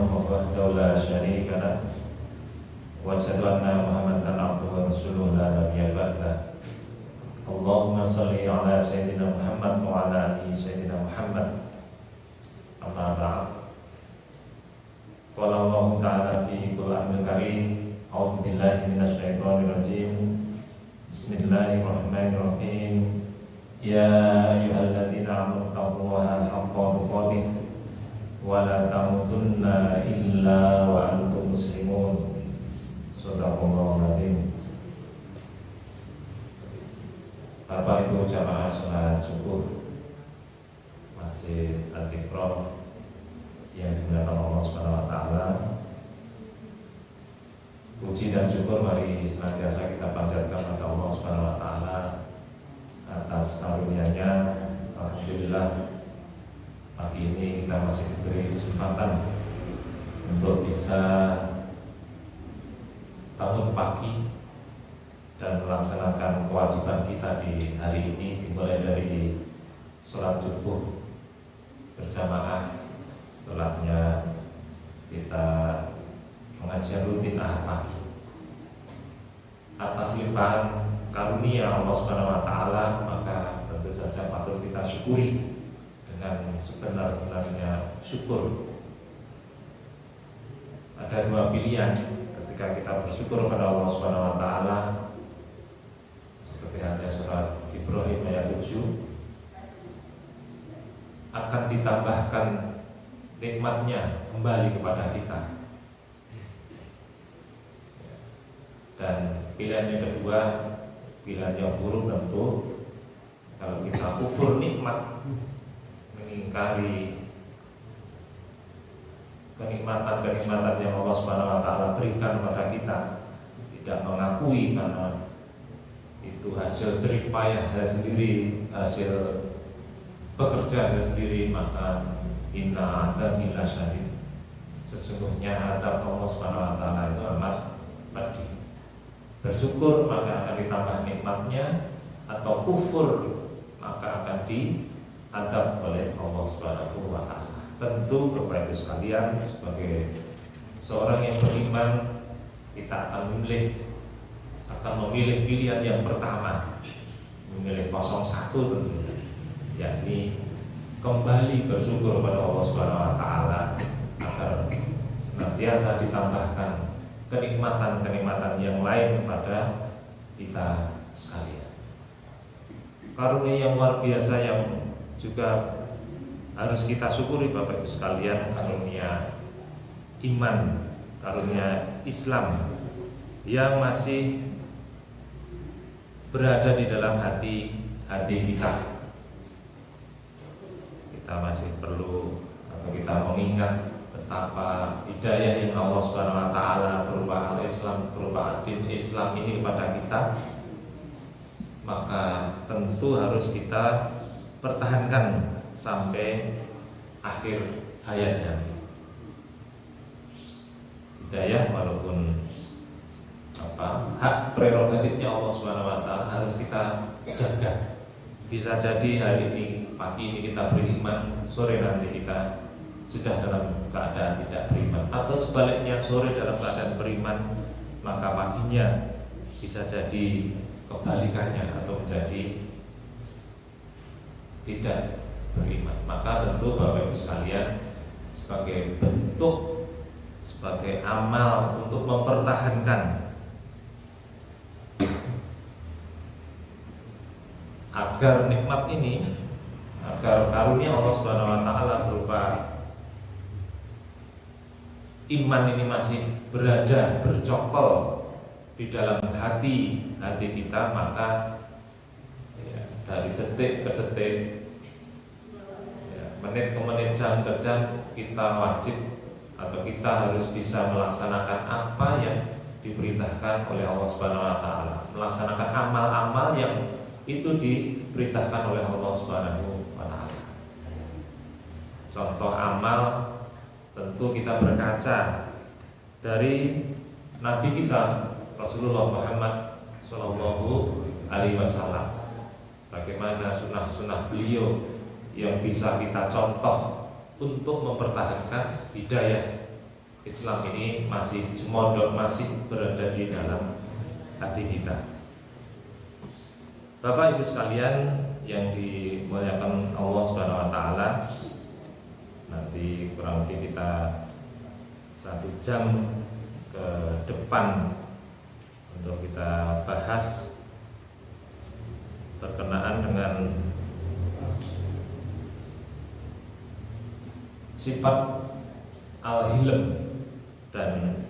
وحده لا شريك له وأشهد أن محمدا عبده ورسوله لا نبي بعده اللهم صل على سيدنا محمد وعلى آل سيدنا محمد أما بعد قال الله تعالى في القرآن الكريم أعوذ بالله من الشيطان الرجيم بسم الله الرحمن الرحيم يا أيها الذين آمنوا اتقوا الله حق تقاته ولا تموتن إلا وأنتم مسلمون Sadaqallahul Azim. Bapak Ibu jamaah salat subuh Masjid Al-Iqrar yang dimuliakan Allah Subhanahu wa taala. Puji dan syukur mari senantiasa kita panjatkan kepada Allah Subhanahu wa taala atas karunia-Nya. Alhamdulillah pagi ini kita masih diberi kesempatan untuk bisa bangun pagi dan melaksanakan kewajiban kita di hari ini, dimulai dari sholat subuh berjamaah, setelahnya kita mengajar rutin ahad pagi. Atas limpahan karunia Allah Subhanahu wa taala, maka tentu saja patut kita syukuri dengan sebenar-benarnya syukur. Ada dua pilihan ketika kita bersyukur kepada Allah Subhanahu wa taala, seperti hadis surat Ibrahim ayat 7, akan ditambahkan nikmatnya kembali kepada kita. Dan pilihan yang kedua, pilihan yang buruk tentu kalau kita kufur nikmat, mengingkari kenikmatan-kenikmatan yang Allah Subhanahu wa taala berikan kepada kita, tidak mengakui karena itu hasil jerih payah saya sendiri, hasil bekerja saya sendiri, maka inna adzab lasyadid. Sesungguhnya adab Allah Subhanahu wa taala itu amat pedih. Bersyukur maka akan ditambah nikmatnya, atau kufur maka akan diadab oleh Allah Subhanahu wa taala. Tentu Bapak Ibu sekalian, sebagai seorang yang beriman, kita akan memilih pilihan yang pertama, memilih 01 tentunya, yakni kembali bersyukur kepada Allah Subhanahu wa taala agar senantiasa ditambahkan kenikmatan-kenikmatan yang lain kepada kita sekalian. Karunia yang luar biasa yang juga harus kita syukuri Bapak Ibu sekalian, karunia iman, karunia Islam yang masih berada di dalam hati kita. Kita masih perlu atau kita mengingat betapa hidayah yang Allah Subhanahu wa taala berupa al-Islam, berupa din Islam ini kepada kita, maka tentu harus kita pertahankan sampai akhir hayatnya. Hidayah walaupun hak prerogatifnya Allah Subhanahu wa taala harus kita jaga. Bisa jadi hari ini, pagi ini kita beriman, sore nanti kita sudah dalam keadaan tidak beriman, atau sebaliknya sore dalam keadaan beriman, maka paginya bisa jadi kebalikannya atau menjadi tidak beriman. Maka tentu Bapak Ibu sekalian, sebagai bentuk, sebagai amal untuk mempertahankan agar nikmat ini, agar karunia Allah Subhanahu wa taala berupa iman ini masih berada, bercokol di dalam hati kita, maka ya, dari detik ke detik, menit ke menit, jam ke jam, kita wajib atau kita harus bisa melaksanakan apa yang diperintahkan oleh Allah Subhanahu wa taala, melaksanakan amal-amal yang itu diperintahkan oleh Allah Subhanahu wa taala. Contoh amal, tentu kita berkaca dari Nabi kita Rasulullah Muhammad Sallallahu Alaihi Wasallam, bagaimana sunnah-sunnah beliau yang bisa kita contoh untuk mempertahankan hidayah Islam ini masih mondok, masih berada di dalam hati kita. Bapak Ibu sekalian yang dimuliakan Allah Subhanahu wa taala, nanti kurang lebih kita 1 jam ke depan untuk kita bahas berkenaan dengan sifat al-hilm dan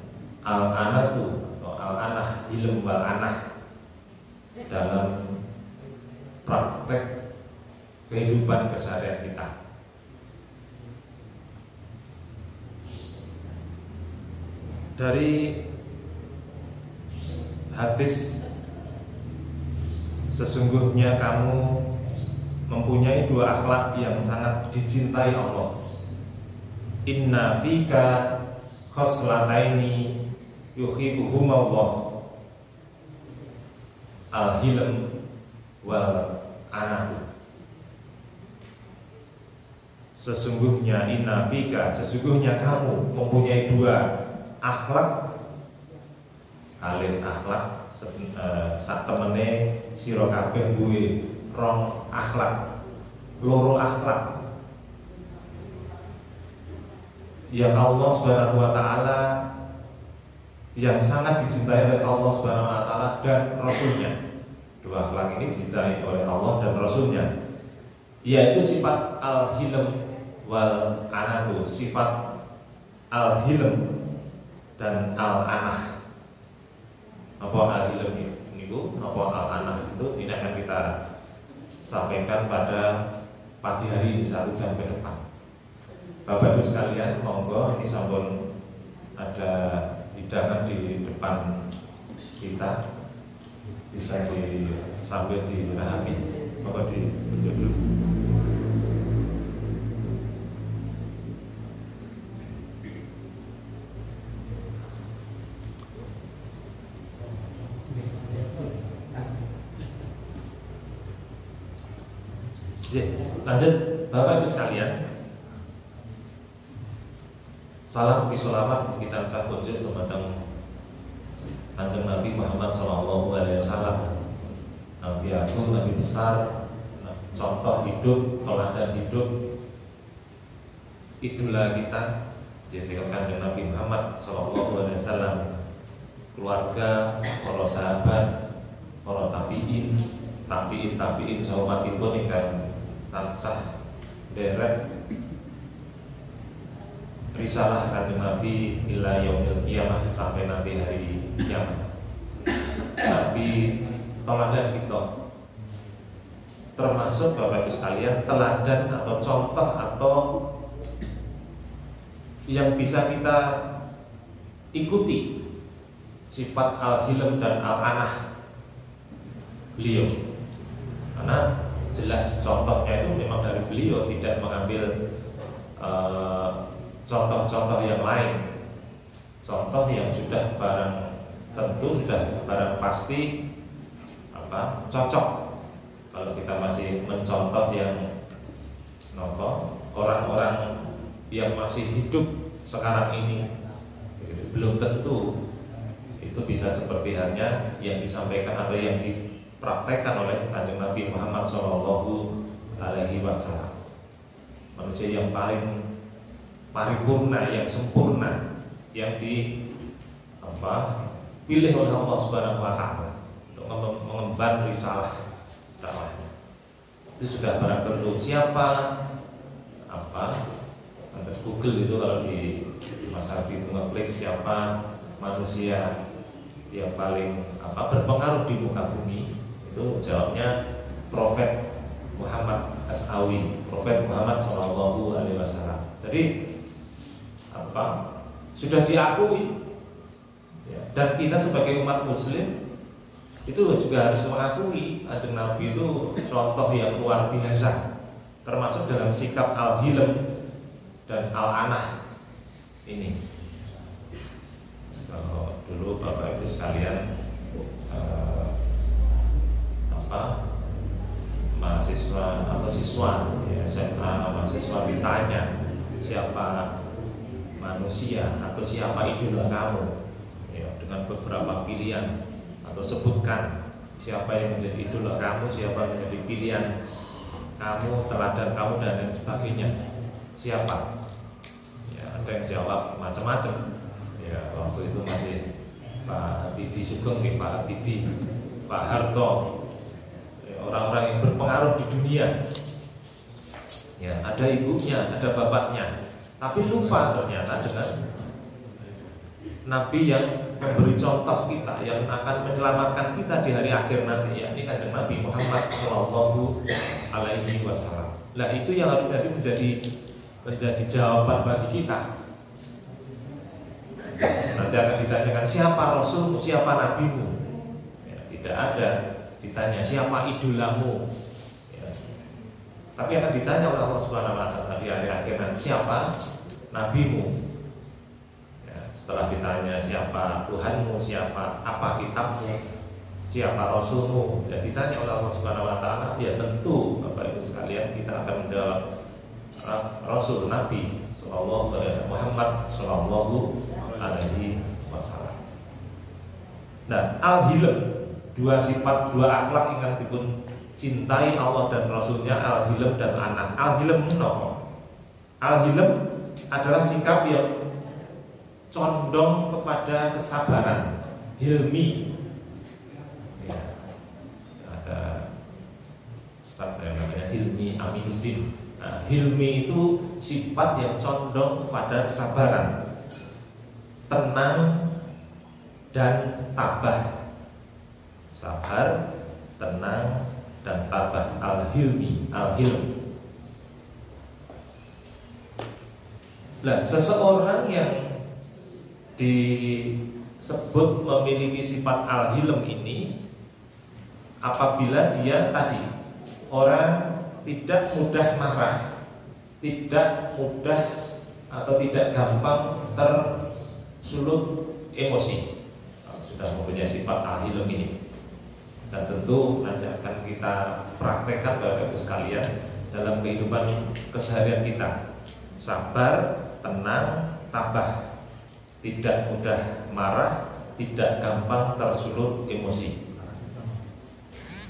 al-anatu atau al-anah, hilm wal anah dalam praktek kehidupan keseharian kita. Dari hadis, sesungguhnya kamu mempunyai 2 akhlak yang sangat dicintai Allah. Inna fika khoslataini yuhibbuhumullah, al-hilm wal anah. Sesungguhnya inna fika, sesungguhnya kamu mempunyai 2 akhlak, alih akhlak sak temene sira kabeh duwe 2 akhlak, loro akhlak yang Allah Subhanahu wa taala, yang sangat dicintai oleh Allah Subhanahu wa taala dan Rasulnya. 2 akhlak ini dicintai oleh Allah dan Rasulnya, yaitu sifat al-hilm wal anatu, sifat al-hilm dan al-anah. Apa al-hilm itu, apa al-anah itu, ini akan kita sampaikan pada pagi hari ini 1 jam ke depan. Bapak Ibu sekalian, monggo, ini sampun ada hidangan di depan kita, bisa sambil dirahapi. Monggo ditunjuk dulu. Lanjut, Bapak Ibu sekalian, salam bisolamat kita ucap kunjung dumateng Kanjeng Nabi Muhammad SAW, Nabi Agung, Nabi besar, contoh hidup, teladan hidup, idola kita, yaitu Kanjeng Nabi Muhammad SAW, keluarga, para sahabat, para tabiin sahabatipun ingkang tansah derek risalah Kanjeng Nabi ila yaumil qiyamah, sampai nanti hari kiamat. Tapi teladan kita, termasuk Bapak Ibu sekalian, teladan atau contoh atau yang bisa kita ikuti sifat al-hilm dan al-anah beliau, karena jelas contohnya itu memang dari beliau, tidak mengambil contoh-contoh yang lain, contoh yang sudah barang tentu, sudah barang pasti cocok. Kalau kita masih mencontoh yang orang-orang yang masih hidup sekarang ini, belum tentu itu bisa seperti halnya yang disampaikan atau yang dipraktekkan oleh Kanjeng Nabi Muhammad SAW, manusia yang paling paripurna, yang sempurna, yang dipilih oleh Allah Subhanahu wa taala untuk mengemban risalah dakwahnya. Itu sudah barang tentu. Siapa ada Google itu, kalau di masa itu ngeklik siapa manusia yang paling berpengaruh di muka bumi, itu jawabnya Prophet Muhammad As-Sawi, Prophet Muhammad SAW. Jadi sudah diakui ya, dan kita sebagai umat muslim itu juga harus mengakui Kanjeng Nabi itu contoh yang luar biasa, termasuk dalam sikap al-hilm dan al-anah ini. Kalau dulu Bapak Ibu sekalian mahasiswa atau siswa ya, SMA mahasiswa ditanya siapa manusia manusia atau siapa idola kamu, ya, dengan beberapa pilihan atau sebutkan siapa yang menjadi idola kamu, siapa yang menjadi pilihan kamu, teladan kamu dan lain sebagainya. Siapa? Ya, ada yang jawab macam-macam. Ya, waktu itu masih Pak Habibie Sugeng, Pak Habibie, Pak Harto, ya, orang-orang yang berpengaruh di dunia. Ya, ada ibunya, ada bapaknya, tapi lupa ternyata dengan Nabi yang memberi contoh kita, yang akan menyelamatkan kita di hari akhir nanti, yakni Kanjeng Nabi Muhammad Shallallahu Alaihi Wasallam. Nah, itu yang harus menjadi jawaban bagi kita. Nanti akan ditanyakan siapa Rasulmu, siapa Nabimu. Ya, tidak ada ditanya siapa idolamu. Ya. Tapi akan ditanya oleh Allah Subhanahu Wa Taala di hari akhir nanti siapa Nabimu. Setelah ditanya siapa Tuhanmu, siapa apa kitabmu, siapa Rasulmu, ya ditanya oleh Allah Subhanahu Wa Taala, ya tentu Bapak Ibu sekalian kita akan menjawab Rasul Nabi Sallallahu Alaihi Wasallam, Muhammad Sallallahu Alaihi Wasallam. Nah, al-hilm, dua sifat, dua akhlak ingkang dipun cintai Allah dan Rasulnya, al-hilm dan anak. Al-hilm menapa? Al-hilm adalah sikap yang condong kepada kesabaran, hilmi. Ya, ada Ustaz yang namanya Hilmi Aminuddin. Nah, hilmi itu sifat yang condong kepada kesabaran, tenang dan tabah. Sabar, tenang dan tabah. Al-hilmi, al-hilm. Nah, seseorang yang disebut memiliki sifat al-hilm ini apabila dia tadi orang tidak mudah marah, tidak mudah atau tidak gampang tersulut emosi, sudah mempunyai sifat al-hilm ini. Dan tentu nanti akan kita praktekkan Bapak Ibu sekalian dalam kehidupan keseharian kita. Sabar, tenang, tabah, tidak mudah marah, tidak gampang tersulut emosi.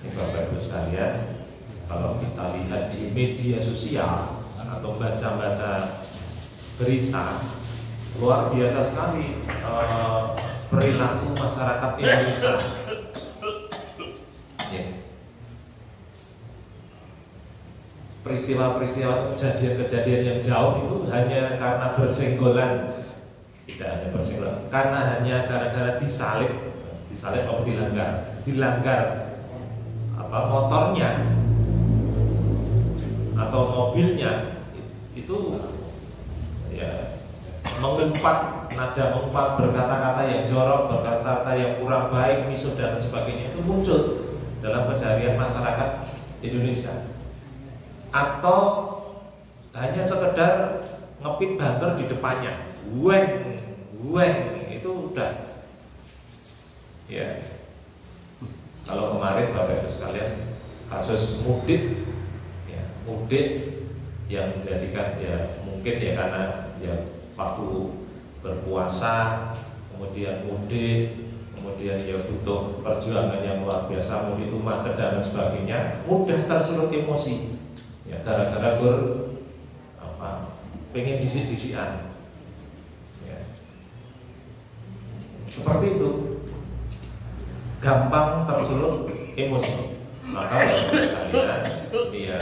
Ini Bapak Ibu sekalian, kalau kita lihat di media sosial atau baca-baca berita, luar biasa sekali perilaku masyarakat Indonesia. Ya. Peristiwa-peristiwa, kejadian-kejadian yang jauh itu hanya karena bersenggolan. Tidak hanya bersenggolan, karena hanya gara-gara disalib atau dilanggar apa motornya atau mobilnya itu, ya, mengumpat berkata-kata yang jorok, berkata-kata yang kurang baik, misuh dan sebagainya, itu muncul dalam keseharian masyarakat Indonesia. Atau hanya sekedar ngepit bumper di depannya, weng itu udah, ya. Kalau kemarin Bapak Ibu sekalian kasus mudik, ya, mudik yang menjadikan, ya mungkin ya karena ya waktu berpuasa, kemudian mudik, kemudian ya butuh perjuangan yang luar biasa, mudik itu macet dan sebagainya, mudah tersulut emosi, ya gara-gara pengen disik-disikan. Seperti itu, gampang tersulut emosi. Maka sekalian, dia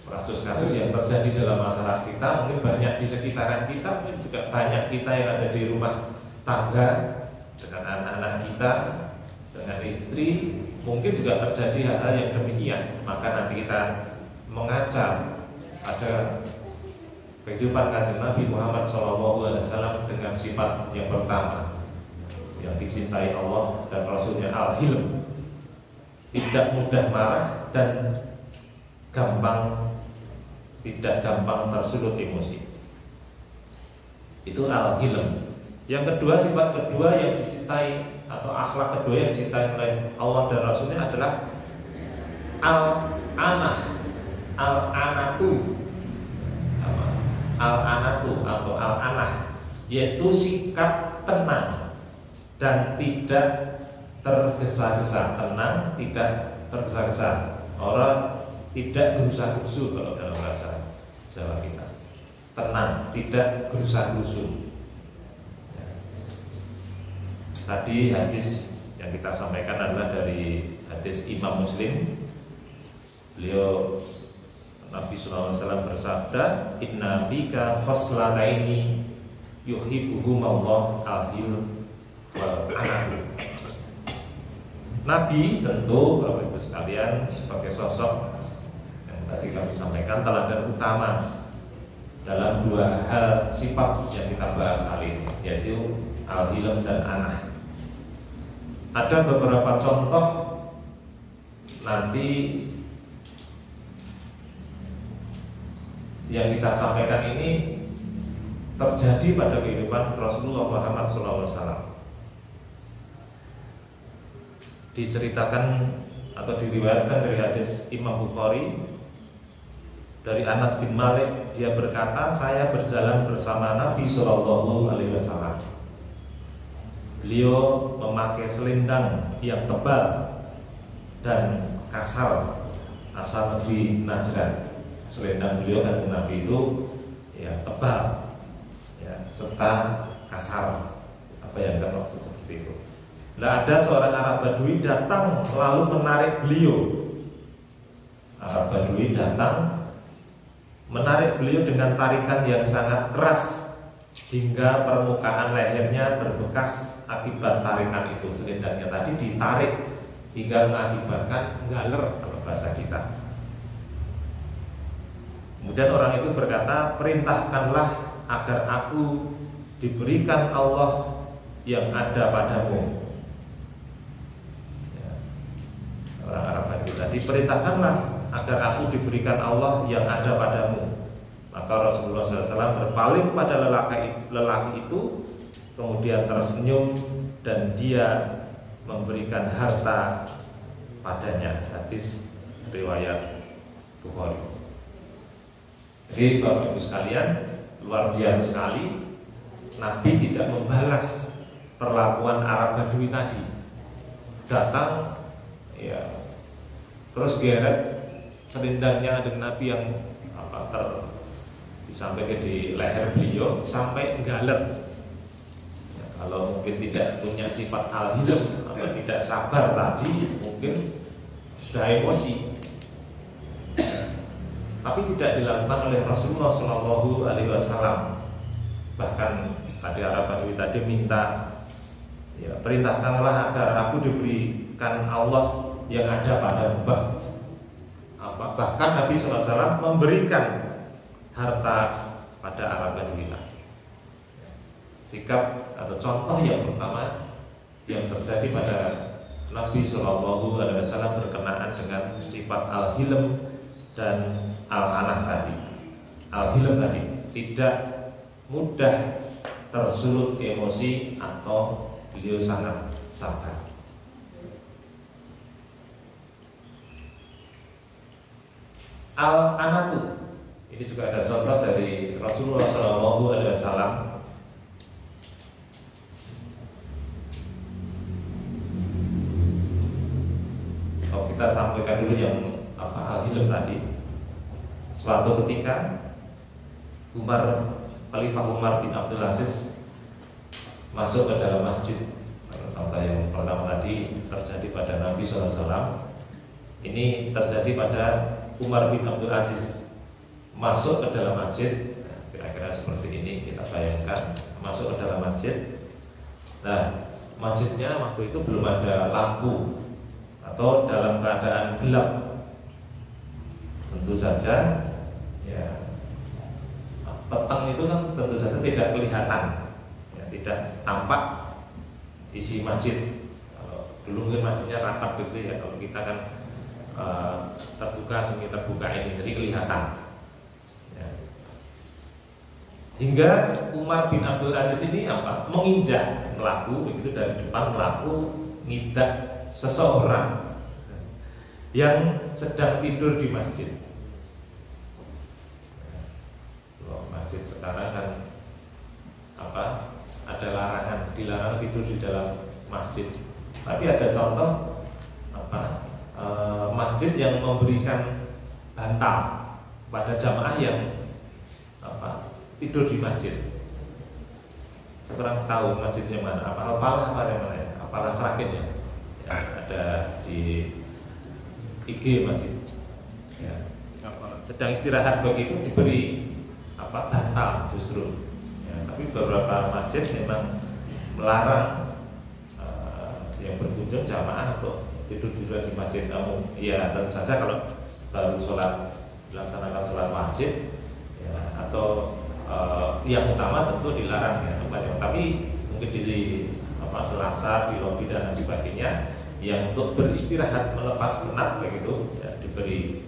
kasus-kasus yang terjadi dalam masyarakat kita, mungkin banyak di sekitaran kita, mungkin juga banyak kita yang ada di rumah tangga dengan anak-anak kita, dengan istri, mungkin juga terjadi hal-hal yang demikian. Maka nanti kita mengaca pada kehidupan Kanjeng Nabi Muhammad SAW dengan sifat yang pertama yang dicintai Allah dan Rasulnya, al-hilm, tidak mudah marah dan tidak gampang tersulut emosi. Itu al-hilm. Yang kedua, sifat kedua yang dicintai atau akhlak kedua yang dicintai oleh Allah dan Rasulnya adalah al-anah, al-anatu. al-anatu atau al-anah, yaitu sikap tenang dan tidak tergesa-gesa. Tenang, tidak tergesa-gesa. Orang tidak gerusa-gerusu kalau dalam bahasa Jawa kita. Tenang, tidak gerusa-gerusu. Ya. Tadi hadis yang kita sampaikan adalah dari hadis Imam Muslim. Beliau, Nabi SAW bersabda, Inna bika khoslataini yuhibbuhum Allah al-hil wal-anah. Nabi tentu Bapak Ibu sekalian sebagai sosok yang tadi kami sampaikan teladan utama dalam dua hal sifat yang kita bahas kali ini, yaitu al-hilm dan anah. Ada beberapa contoh nanti yang kita sampaikan ini terjadi pada kehidupan Rasulullah Muhammad SAW. Diceritakan atau diriwayatkan dari hadis Imam Bukhari dari Anas bin Malik, dia berkata, saya berjalan bersama Nabi SAW. Beliau memakai selendang yang tebal dan kasar asal negeri Najran. Selendang beliau dan Nabi itu ya tebal, ya, serta kasar. Apa yang kita maksud seperti itu? Nah, ada seorang Arab Badui datang lalu menarik beliau. Arab Badui datang menarik beliau dengan tarikan yang sangat keras hingga permukaan lehernya berbekas akibat tarikan itu. Selendangnya tadi ditarik hingga mengakibatkan galer kalau bahasa kita. Kemudian orang itu berkata, perintahkanlah agar aku diberikan Allah yang ada padamu. Ya. Orang Arab itu tadi, perintahkanlah agar aku diberikan Allah yang ada padamu. Maka Rasulullah SAW berpaling pada lelaki itu, kemudian tersenyum dan dia memberikan harta padanya. Hadis riwayat Bukhari. Jadi Bapak Ibu sekalian, luar biasa sekali, Nabi tidak membalas perlakuan Arab Badui tadi. Datang, ya, terus geret selendangnya dengan Nabi yang disampaikan di leher beliau sampai galer. Ya, kalau mungkin tidak punya sifat al-hilm atau tidak sabar tadi, mungkin sudah emosi. Tapi tidak dilakukan oleh Rasulullah SAW. Bahkan tadi Arab Badui tadi minta, ya, perintahkanlah agar aku diberikan Allah yang ada padamu. Bahkan Nabi SAW memberikan harta pada Arab Badui. Sikap atau contoh yang pertama yang terjadi pada Nabi SAW berkenaan dengan sifat al-hilm dan al-anah tadi. Al-hilm tadi tidak mudah tersulut emosi atau beliau sangat sabar. Al-anatu ini juga ada contoh dari Rasulullah SAW. Kalau kita sampaikan dulu yang al-hilm tadi. Suatu ketika Khalifah Umar bin Abdul Aziz masuk ke dalam masjid. Contoh yang pertama tadi terjadi pada Nabi SAW. Ini terjadi pada Umar bin Abdul Aziz masuk ke dalam masjid. Kira-kira seperti ini kita bayangkan, masuk ke dalam masjid. Nah, masjidnya waktu itu belum ada lampu atau dalam keadaan gelap. Tentu saja, ya, petang itu kan tentu saja tidak kelihatan, ya, tidak tampak isi masjid. Kalau dulu mungkin masjidnya rapat gitu ya, kalau kita kan terbuka, semi terbuka ini, jadi kelihatan. Ya. Hingga Umar bin Abdul Aziz ini menginjak melaku begitu dari depan, melaku ngidak seseorang yang sedang tidur di masjid. Masjid dilarang tidur di dalam masjid. Tapi ada contoh masjid yang memberikan bantal pada jamaah yang tidur di masjid. Sekarang tahu masjidnya mana? Apalah apa yang mana ya? Apalah Seragen ya? Ada di IG masjid. Ya. Sedang istirahat begitu diberi bantal justru. Ya, tapi beberapa masjid memang melarang yang berkunjung jamaah untuk tidur di masjid. Namun ya tentu saja kalau baru dilaksanakan sholat wajib ya, atau yang utama tentu dilarang ya tempatnya. Tapi mungkin di Selasa di lobi dan sebagainya yang untuk beristirahat melepas penat begitu ya, diberi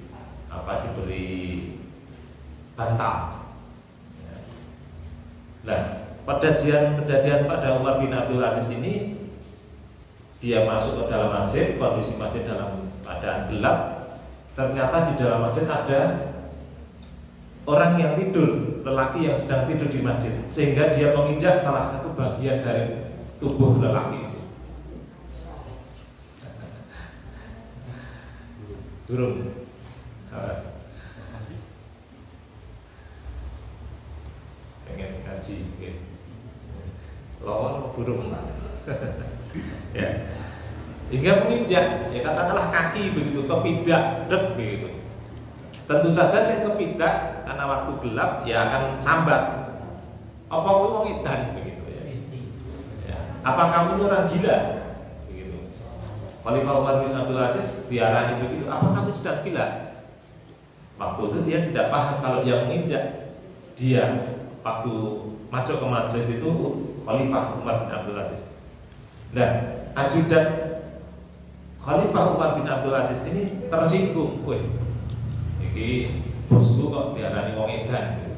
bantal. Ya. Nah, pada kejadian pada Umar bin Abdul Aziz ini, dia masuk ke dalam masjid, kondisi masjid dalam keadaan gelap. Ternyata di dalam masjid ada orang yang tidur, lelaki yang sedang tidur di masjid, sehingga dia menginjak salah satu bagian dari tubuh lelaki itu. Turun. Pengen ngaji, lawan burung. Ya. Hingga menginjak, ya katakanlah kaki begitu, kepidak, dek begitu. Tentu saja saya kepidak karena waktu gelap ya akan sambat. Apa kuwi wong edan begitu ya. Ya. Apa kamu ini orang gila? Begitu. Khalifah Umar bin Abdul Aziz diarani begitu, apa kamu sedang gila? Waktu itu dia tidak paham kalau yang menginjak dia waktu masuk ke majelis itu Khalifah Umar bin Abdul Aziz. Nah, ajudan Khalifah Umar bin Abdul Aziz ini tersinggung, iki bosku kok diarani wong edan gitu.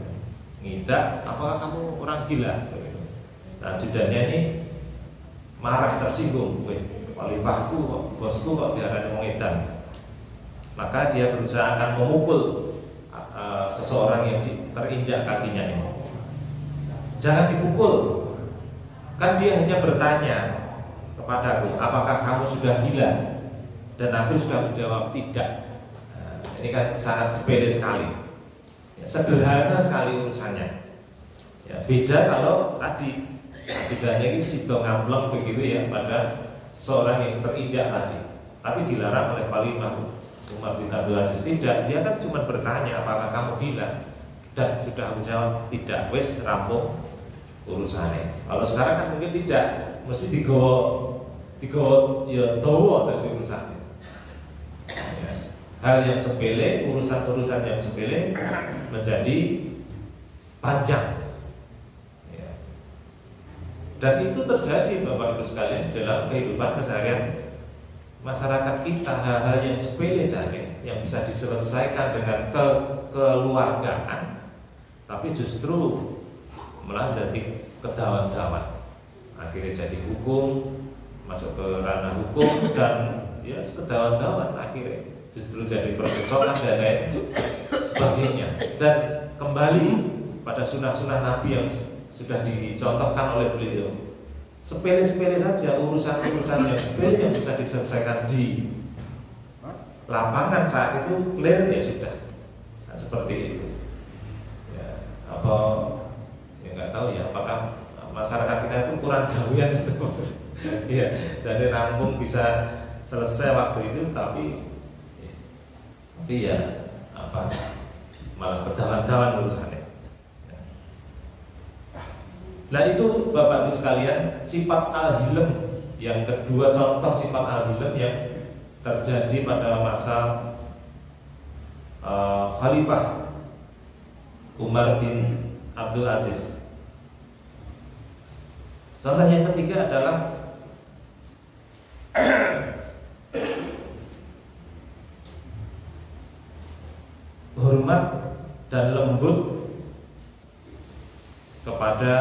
Ngidak, apakah kamu orang gila gitu. Nah, ajudannya ini marah, tersinggung, khalifahku kok, bosku kok diarani wong edan. Maka dia berusaha akan memukul seseorang yang terinjak kakinya ini. Jangan dipukul. Kan dia hanya bertanya kepadaku, apakah kamu sudah gila? Dan aku sudah menjawab tidak. Nah, ini kan sangat sepele sekali, ya, sederhana sekali urusannya. Ya, beda kalau tadi ajudannya itu sido ngambleng begitu ya pada seorang yang terinjak tadi. Tapi dilarang oleh Khalifah Umar bin Abdul Aziz. Tidak, dia kan cuma bertanya apakah kamu gila, dan sudah aku jawab tidak, wes rampung urusannya. Kalau sekarang kan mungkin tidak, mesti digowo ya dawa dari urusannya. Ya. Hal yang sepele, urusan-urusan yang sepele menjadi panjang. Ya. Dan itu terjadi Bapak Ibu sekalian dalam kehidupan keseharian masyarakat kita. Hal-hal yang sepele saja yang bisa diselesaikan dengan kekeluargaan, tapi justru malah jadi kedawan-dawan, akhirnya jadi hukum, masuk ke ranah hukum, dan ya kedawan-dawan akhirnya justru jadi percekcokan dan lain sebagainya. Dan kembali pada sunnah-sunnah Nabi yang sudah dicontohkan oleh beliau, sepele-sepele saja, urusan-urusan yang sepele yang bisa diselesaikan di lapangan saat itu clear ya sudah. Nah, seperti itu. Ya, apa ya nggak tahu ya, apakah masyarakat kita itu kurang gawean gitu. Iya, jadi rampung bisa selesai waktu itu, tapi ya malah berdawan-dawan urusannya. Nah, itu Bapak Ibu sekalian, sifat al-hilm yang kedua, contoh sifat al-hilm yang terjadi pada masa Khalifah Umar bin Abdul Aziz. Contoh yang ketiga adalah hormat dan lembut kepada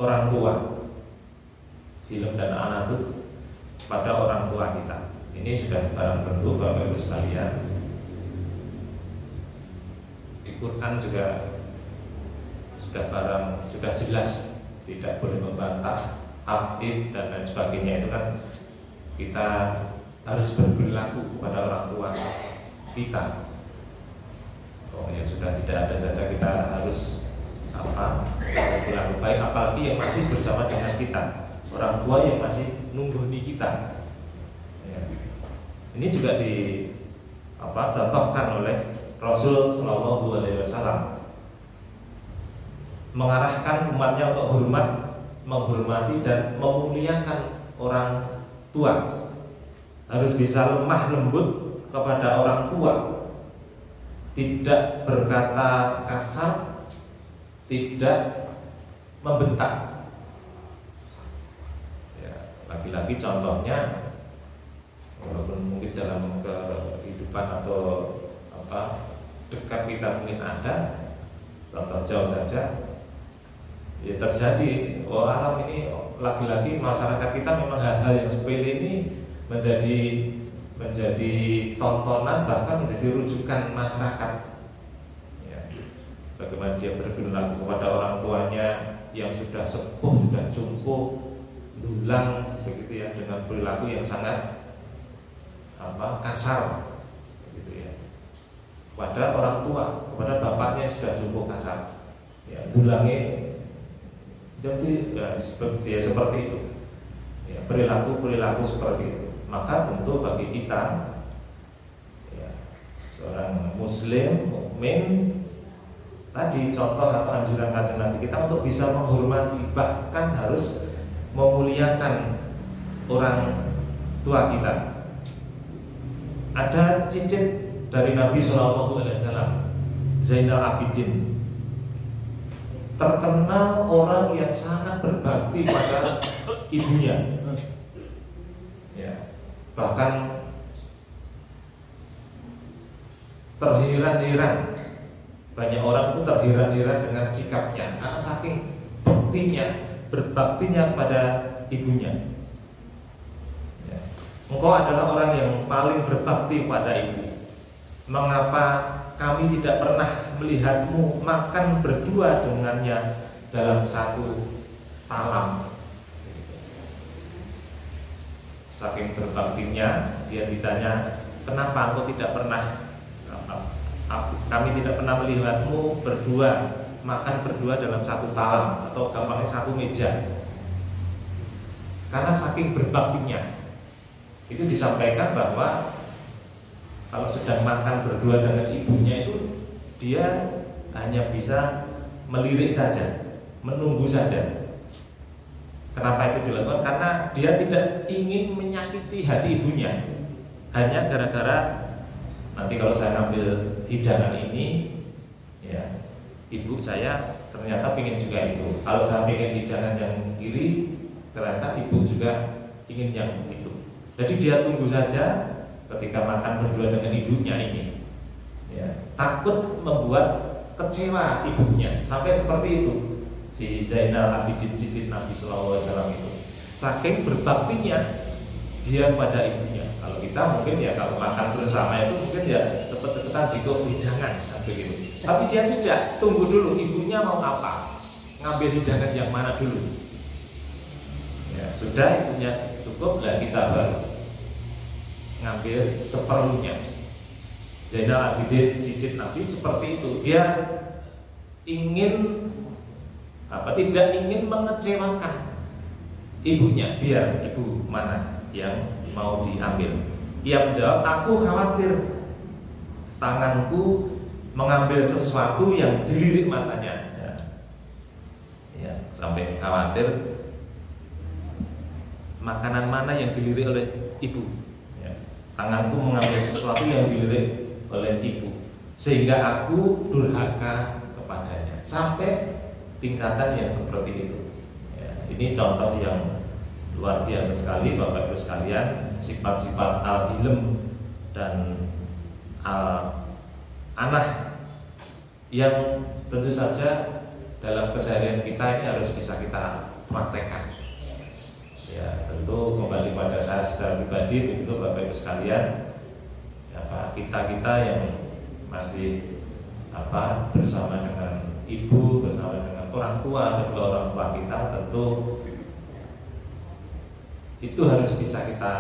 orang tua. Hilm dan anatu pada orang tua kita. Ini sudah barang tentu Bapak Ibu sekalian. Di Quran juga sudah jelas tidak boleh membantah, afid dan lain sebagainya. Itu kan kita harus berperilaku kepada orang tua kita. Oh ya sudah tidak ada saja kita harus berperilaku baik, apalagi yang masih bersama dengan kita, orang tua yang masih nunggoni kita. Ya. Ini juga contohkan oleh Rasul Shallallahu Alaihi Wasallam, mengarahkan umatnya untuk menghormati dan memuliakan orang tua. Harus bisa lemah lembut kepada orang tua, tidak berkata kasar, tidak membentak. Ya, lagi-lagi contohnya, walaupun mungkin dalam kehidupan atau dekat kita mungkin ada, contoh jauh saja, ya terjadi. Alam ini lagi-lagi masyarakat kita memang hal-hal yang sepele ini menjadi tontonan, bahkan menjadi rujukan masyarakat. Ya. Bagaimana dia berperilaku kepada orang tuanya yang sudah sepuh, sudah cukup, dulang begitu ya, dengan perilaku yang sangat kasar, begitu ya. Kepada orang tua, kepada bapaknya sudah cukup kasar, ya, dulangnya. Jadi seperti itu, ya, perilaku seperti itu. Maka tentu bagi kita, ya, seorang Muslim mukmin, tadi contoh atau anjuran Kanjeng Nabi kita untuk bisa menghormati, bahkan harus memuliakan orang tua kita. Ada cincin dari Nabi Shallallahu Alaihi Wasallam, Zainal Abidin, terkenal orang yang sangat berbakti pada ibunya. Ya, bahkan terheran-heran, banyak orang itu terheran-heran dengan sikapnya karena saking berbaktinya kepada ibunya. Ya. Engkau adalah orang yang paling berbakti pada ibu. Mengapa kami tidak pernah melihatmu makan berdua dengannya dalam satu talam? Saking berbaktinya, dia ditanya, kenapa engkau tidak pernah, kami tidak pernah melihatmu berdua makan berdua dalam satu talam, atau gampangnya satu meja? Karena saking berbaktinya. Itu disampaikan bahwa kalau sedang makan berdua dengan ibunya itu, dia hanya bisa melirik saja, menunggu saja. Kenapa itu dilakukan? Karena dia tidak ingin menyakiti hati ibunya. Hanya gara-gara nanti kalau saya ngambil hidangan ini, ya, ibu saya ternyata ingin juga itu. Kalau saya ingin hidangan yang kiri, ternyata ibu juga ingin yang itu. Jadi dia tunggu saja ketika makan berdua dengan ibunya ini, ya, takut membuat kecewa ibunya. Sampai seperti itu si Zainal Abidin, cicit Nabi Sallallahu Alaihi Wasallam itu, saking berbaktinya dia pada ibunya. Kalau kita mungkin ya kalau makan bersama itu mungkin ya cepet-cepetan jiko hidangan begitu. Tapi dia tidak, tunggu dulu ibunya mau apa, ngambil hidangan yang mana dulu. Ya sudah, ibunya cukup, lah kita baru ngambil seperlunya. Zainal Abidin, cicit Nabi seperti itu. Dia ingin tidak ingin mengecewakan ibunya, biar ibu mana yang mau diambil. Ia menjawab, aku khawatir tanganku mengambil sesuatu yang dilirik matanya. Ya, sampai khawatir makanan mana yang dilirik oleh ibu. Ya, tanganku mengambil sesuatu yang dilirik oleh ibu, sehingga aku durhaka kepadanya. Sampai tingkatan yang seperti itu. Ya, ini contoh yang luar biasa sekali, Bapak Ibu sekalian. Sifat-sifat al-hilm dan al-anah yang tentu saja dalam keseharian kita ini harus bisa kita praktekkan. Ya, tentu kembali pada saya secara pribadi, begitu Bapak Ibu sekalian. Ya, kita yang masih bersama dengan ibu, bersama dengan orang tua, kedua orang tua kita, tentu itu harus bisa kita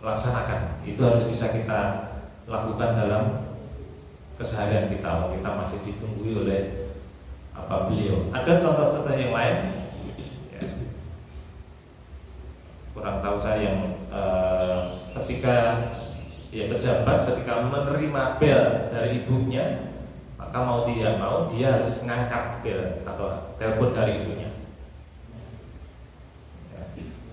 laksanakan, itu harus bisa kita lakukan dalam keseharian kita. Kalau kita masih ditunggui oleh beliau. Ada contoh-contoh yang lain, ya, kurang tahu saya yang ketika pejabat ketika menerima bel dari ibunya, maka mau tidak mau dia harus ngangkat bel atau telepon dari ibunya. Ya,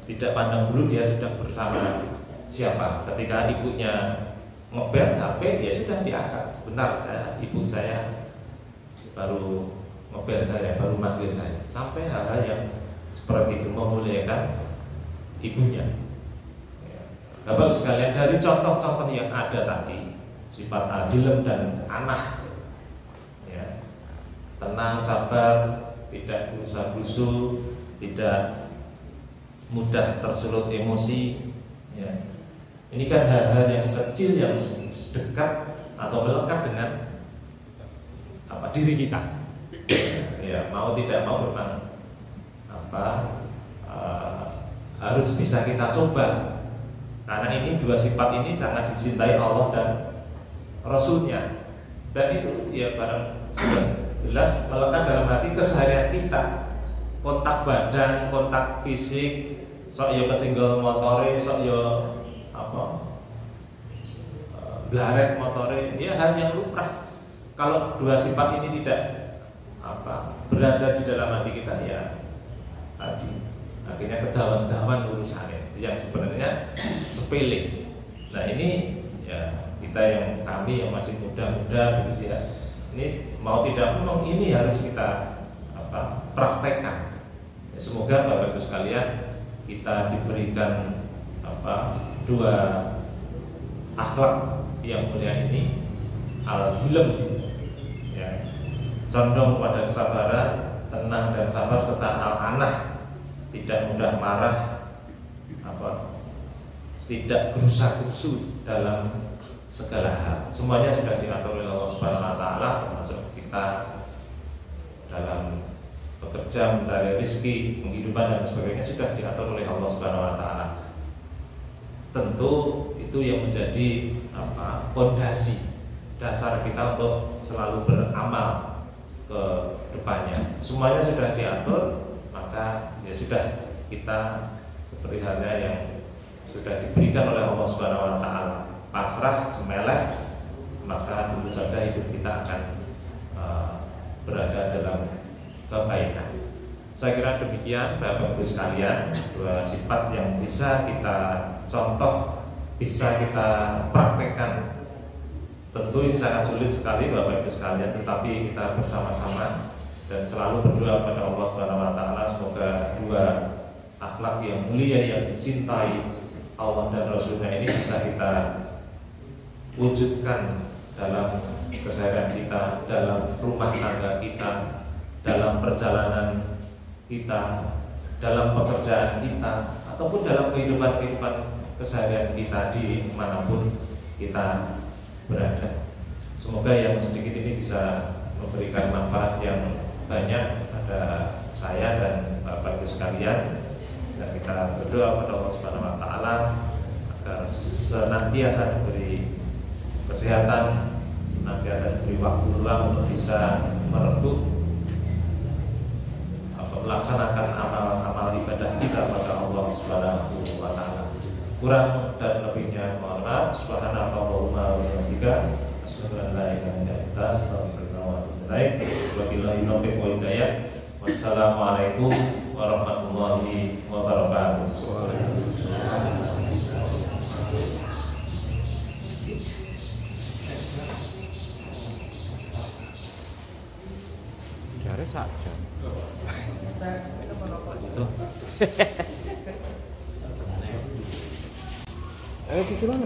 tidak pandang bulu dia sedang bersama siapa. Ketika ibunya ngebel HP, ya sudah diangkat. Sebentar, ibu saya baru ngebel saya, baru manggil saya. Sampai hal-hal yang seperti itu memuliakan ibunya. Bapak sekalian, dari contoh-contoh yang ada tadi, sifat adil dan amanah, ya, tenang, sabar, tidak gerusa-gerusu, tidak mudah tersulut emosi, ya. Ini kan hal-hal yang kecil yang dekat atau melekat dengan diri kita. Ya, mau tidak mau memang harus bisa kita coba. Karena ini dua sifat ini sangat dicintai Allah dan Rasulnya. Dan itu ya barang sudah jelas melekat dalam hati keseharian kita. Kontak badan, kontak fisik, sok yo kesenggol motore, sok yo blaret motore, ya hal yang lumrah. Kalau dua sifat ini tidak berada di dalam hati kita, ya tadi akhirnya kedawan-dawan urusannya yang sebenarnya sepele. Nah ini ya kita kami yang masih muda-muda begitu ya, ini mau tidak mau ini harus kita praktekkan. Ya, semoga Bapak Ibu sekalian kita diberikan dua akhlak yang mulia ini, al-hilm, ya, condong pada kesabaran, tenang dan sabar, serta al-anah, tidak mudah marah, tidak gerusa-gerusu dalam segala hal. Semuanya sudah diatur oleh Allah Subhanahu wa taala, termasuk kita dalam bekerja, mencari rezeki, penghidupan dan sebagainya sudah diatur oleh Allah Subhanahu wa taala. Tentu itu yang menjadi fondasi dasar kita untuk selalu beramal ke depannya. Semuanya sudah diatur, maka ya sudah kita seperti halnya yang sudah diberikan oleh Allah Subhanahu wa taala, pasrah, semeleh, maka tentu saja hidup kita akan berada dalam kebaikan. Saya kira demikian Bapak Ibu sekalian, dua sifat yang bisa kita contoh, bisa kita praktekkan. Tentu ini sangat sulit sekali Bapak Ibu sekalian, tetapi kita bersama-sama dan selalu berdoa pada Allah Subhanahu wa taala semoga dua akhlak yang mulia yang dicintai Allah dan Rasulnya ini bisa kita wujudkan dalam keseharian kita, dalam rumah tangga kita, dalam perjalanan kita, dalam pekerjaan kita, ataupun dalam kehidupan keseharian kita di manapun kita berada. Semoga yang sedikit ini bisa memberikan manfaat yang banyak pada saya dan Bapak Ibu sekalian. Dan kita berdoa pada Allah Subhanahu wa taala agar senantiasa diberi kesehatan, senantiasa diberi waktu luang untuk bisa merebut melaksanakan amal-amal ibadah kita pada Allah Subhanahu wa taala. Kurang dan lebihnya mohon maaf. Subhanallahumma wa bihamdika, asyhadu an la ilaha illa anta, astaghfiruka wa atubu ilaik. Wabillahi taufiq wal hidayah. Wassalamualaikum warahmatullahi wabarakatuh. Jare saja. Itu. Susulan